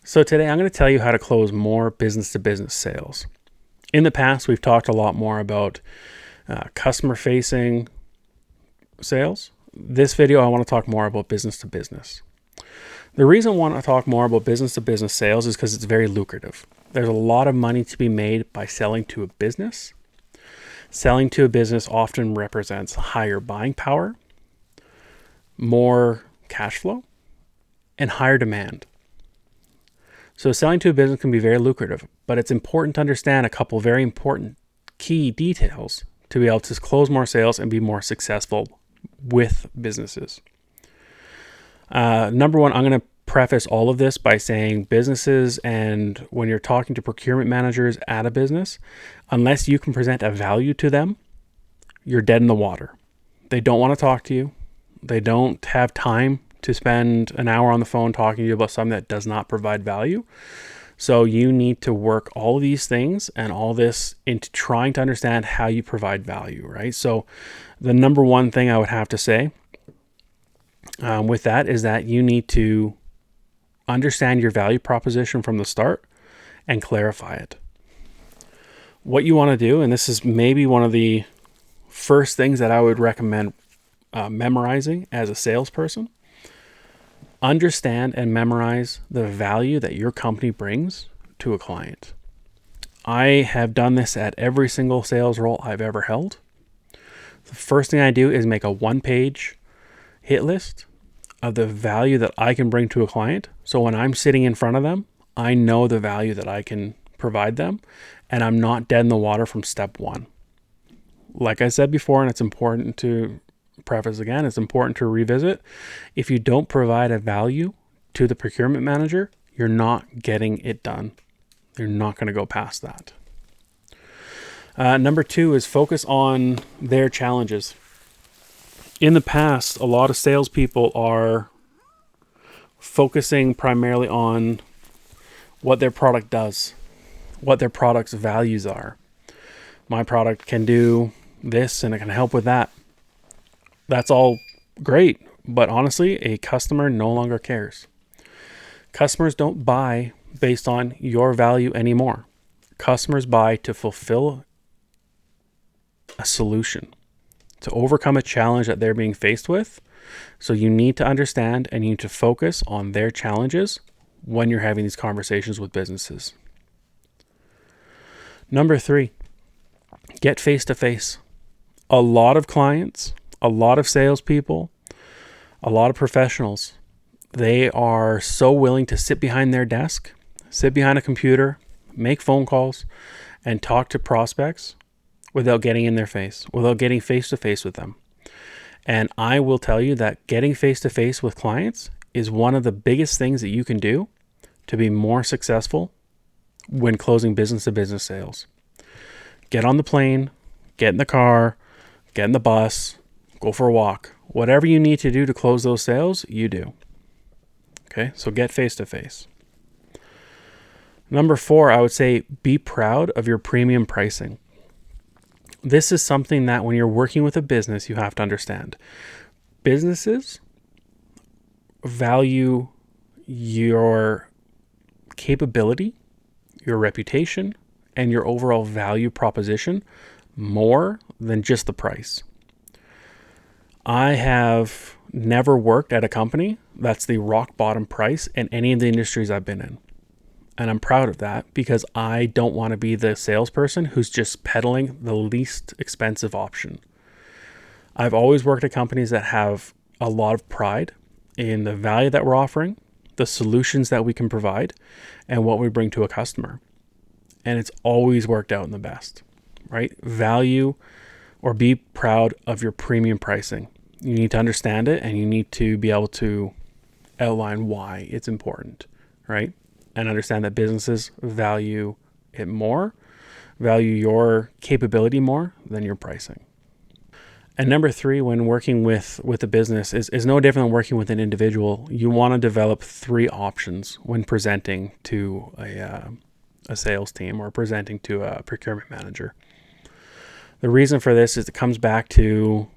So today I'm going to tell you how to close more business-to-business sales. In the past, we've talked a lot more about customer-facing sales. This video, I want to talk more about business-to-business. The reason I want to talk more about business-to-business sales is because it's very lucrative. There's a lot of money to be made by selling to a business. Selling to a business often represents higher buying power, more cash flow, and higher demand. So selling to a business can be very lucrative, but it's important to understand a couple very important key details to be able to close more sales and be more successful with businesses. Number one, I'm going to preface all of this by saying businesses, and when you're talking to procurement managers at a business, unless you can present a value to them, you're dead in the water. They don't want to talk to you. They don't have time to spend an hour on the phone talking to you about something that does not provide value. So you need to work all of these things and all this into trying to understand how you provide value, right? So the number one thing I would have to say with that is that you need to understand your value proposition from the start and clarify it. What you want to do, and this is maybe one of the first things that I would recommend memorizing as a salesperson, understand and memorize the value that your company brings to a client. I have done this at every single sales role I've ever held. The first thing I do is make a one-page hit list of the value that I can bring to a client. So when I'm sitting in front of them, I know the value that I can provide them, and I'm not dead in the water from step one. Like I said before, and it's important to preface again, it's important to revisit. If you don't provide a value to the procurement manager, you're not getting it done. You're not going to go past that. Number two is focus on their challenges. In the past, a lot of salespeople are focusing primarily on what their product does, what their product's values are. My product can do this and it can help with that. That's all great, but honestly, a customer no longer cares. Customers don't buy based on your value anymore. Customers buy to fulfill a solution, to overcome a challenge that they're being faced with. So you need to understand and you need to focus on their challenges when you're having these conversations with businesses. Number three, get face-to-face. A lot of clients, a lot of salespeople, a lot of professionals, they are so willing to sit behind their desk, sit behind a computer, make phone calls, and talk to prospects without getting in their face, without getting face-to-face with them. And I will tell you that getting face-to-face with clients is one of the biggest things that you can do to be more successful when closing business-to-business sales. Get on the plane, get in the car, get in the bus, go for a walk. Whatever you need to do to close those sales, you do. Okay, so get face-to-face. Number four, I would say be proud of your premium pricing. This is something that when you're working with a business, you have to understand. Businesses value your capability, your reputation, and your overall value proposition more than just the price. I have never worked at a company that's the rock bottom price in any of the industries I've been in. And I'm proud of that because I don't want to be the salesperson who's just peddling the least expensive option. I've always worked at companies that have a lot of pride in the value that we're offering, the solutions that we can provide, and what we bring to a customer. And it's always worked out in the best, right? Value or be proud of your premium pricing. You need to understand it and you need to be able to outline why it's important, right? And understand that businesses value it more, value your capability more than your pricing. And number three, when working with a business is no different than working with an individual. You want to develop three options when presenting to a sales team or presenting to a procurement manager. The reason for this is it comes back to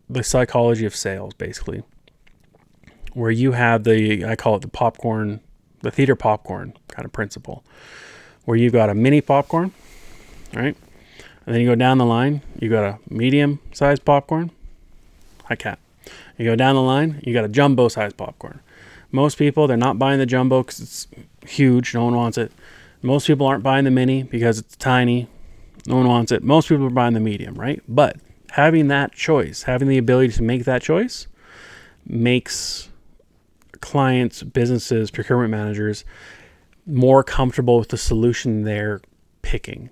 the psychology of sales, basically. where you have I call it the theater popcorn kind of principle, where you've got a mini popcorn, right? And then you go down the line, you got a medium sized popcorn. Hi, cat. You go down the line, you got a jumbo sized popcorn. Most people, they're not buying the jumbo because it's huge. No one wants it. Most people aren't buying the mini because it's tiny. No one wants it. Most people are buying the medium, right? But having that choice, having the ability to make that choice, makes clients, businesses, procurement managers more comfortable with the solution they're picking,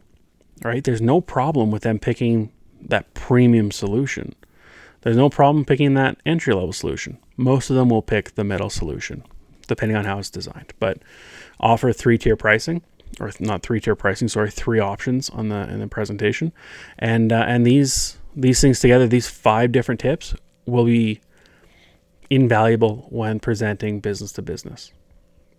right? There's no problem with them picking that premium solution. There's no problem picking that entry-level solution. Most of them will pick the middle solution, depending on how it's designed. But offer three-tier pricing, or not three-tier pricing, sorry, three options in the presentation, and these things together, these 5 different tips will be invaluable when presenting business to business.